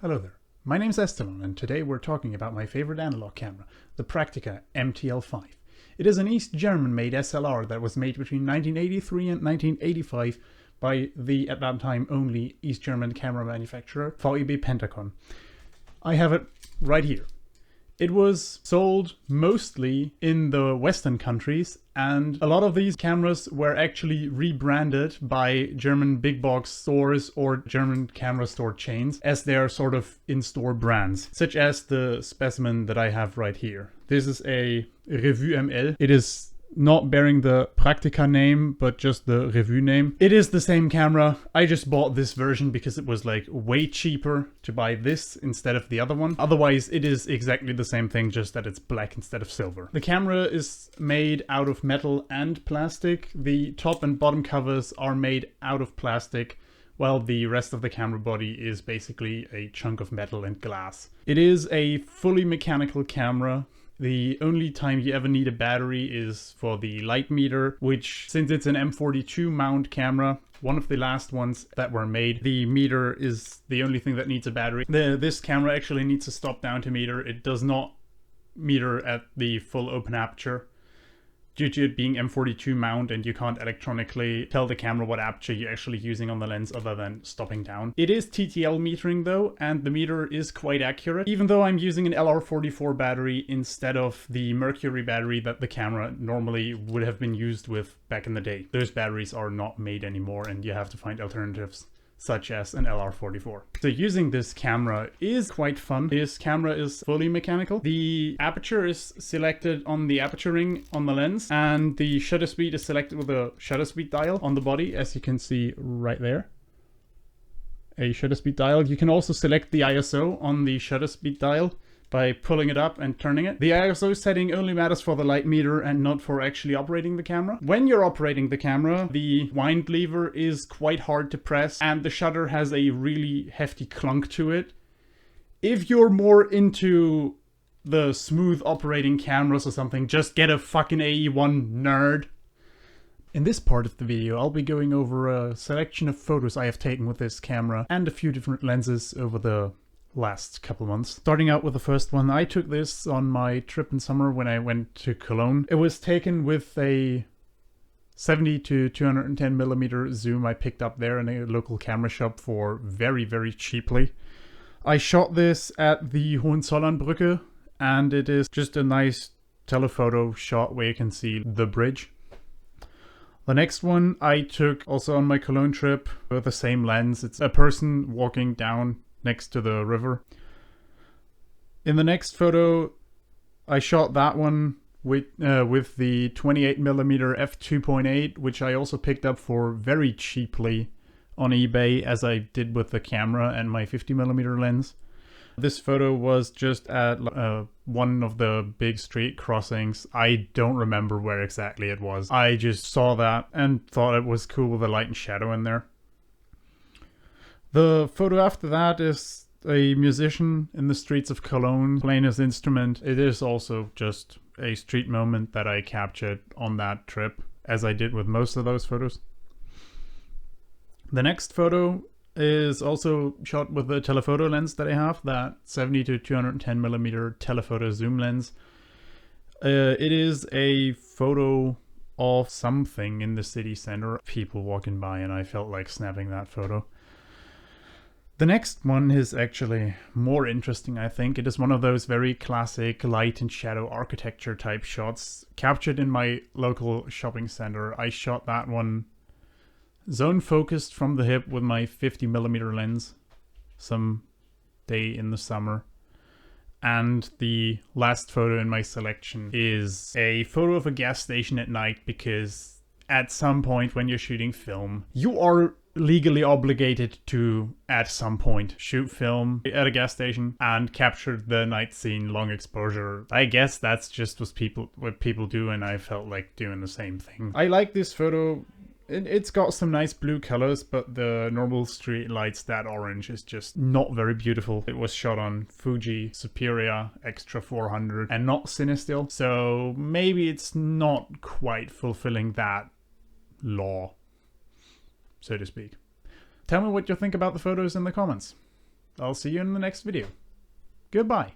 Hello there, my name's Estelon and today we're talking about my favorite analog camera, the Praktica MTL-5. It is an East German made SLR that was made between 1983 and 1985 by the, at that time, only East German camera manufacturer, VEB Pentacon. I have it right here. It was sold mostly in the Western countries, and a lot of these cameras were actually rebranded by German big box stores or German camera store chains as their sort of in-store brands, such as the specimen that I have right here. This is a Revue ML. It is not bearing the Praktica name, but just the Revue name. It is the same camera. I just bought this version because it was like way cheaper to buy this instead of the other one. Otherwise, it is exactly the same thing, just that it's black instead of silver. The camera is made out of metal and plastic. The top and bottom covers are made out of plastic, while the rest of the camera body is basically a chunk of metal and glass. It is a fully mechanical camera. The only time you ever need a battery is for the light meter, which, since it's an M42 mount camera, one of the last ones that were made, the meter is the only thing that needs a battery. This camera actually needs a stop down to meter. It does not meter at the full open aperture, due to it being M42 mount, and you can't electronically tell the camera what aperture you're actually using on the lens other than stopping down. It is TTL metering though, and the meter is quite accurate, even though I'm using an LR44 battery instead of the mercury battery that the camera normally would have been used with back in the day. Those batteries are not made anymore, and you have to find alternatives, such as an LR44. So using this camera is quite fun. This camera is fully mechanical. The aperture is selected on the aperture ring on the lens, and the shutter speed is selected with a shutter speed dial on the body, as you can see right there. A shutter speed dial. You can also select the ISO on the shutter speed dial by pulling it up and turning it. The ISO setting only matters for the light meter and not for actually operating the camera. When you're operating the camera, the wind lever is quite hard to press and the shutter has a really hefty clunk to it. If you're more into the smooth operating cameras or something, just get a fucking AE1, nerd. In this part of the video, I'll be going over a selection of photos I have taken with this camera and a few different lenses over the last couple months. Starting out with the first one, I took this on my trip in summer when I went to Cologne. It was taken with a 70 to 210 millimeter zoom I picked up there in a local camera shop for very, very cheaply. I shot this at the Hohenzollernbrücke, and it is just a nice telephoto shot where you can see the bridge. The next one I took also on my Cologne trip with the same lens. It's a person walking down next to the river. In the next photo, I shot that one with the 28mm f2.8, which I also picked up for very cheaply on eBay, as I did with the camera and my 50mm lens. This photo was just at one of the big street crossings. I don't remember where exactly it was. I just saw that and thought it was cool with the light and shadow in there. The photo after that is a musician in the streets of Cologne playing his instrument. It is also just a street moment that I captured on that trip, as I did with most of those photos. The next photo is also shot with the telephoto lens that I have, that 70 to 210 millimeter telephoto zoom lens. It is a photo of something in the city center, people walking by, and I felt like snapping that photo. The next one is actually more interesting, I think. It is one of those very classic light and shadow architecture type shots captured in my local shopping center. I shot that one zone focused from the hip with my 50mm lens some day in the summer. And the last photo in my selection is a photo of a gas station at night, because at some point when you're shooting film, you are legally obligated to, at some point, shoot film at a gas station and capture the night scene, long exposure. I guess that's just what people do, and I felt like doing the same thing. I like this photo. It's got some nice blue colors, but the normal street lights, that orange, is just not very beautiful. It was shot on Fuji Superior Extra 400 and not Cinestill, so maybe it's not quite fulfilling that law, so to speak. Tell me what you think about the photos in the comments. I'll see you in the next video. Goodbye.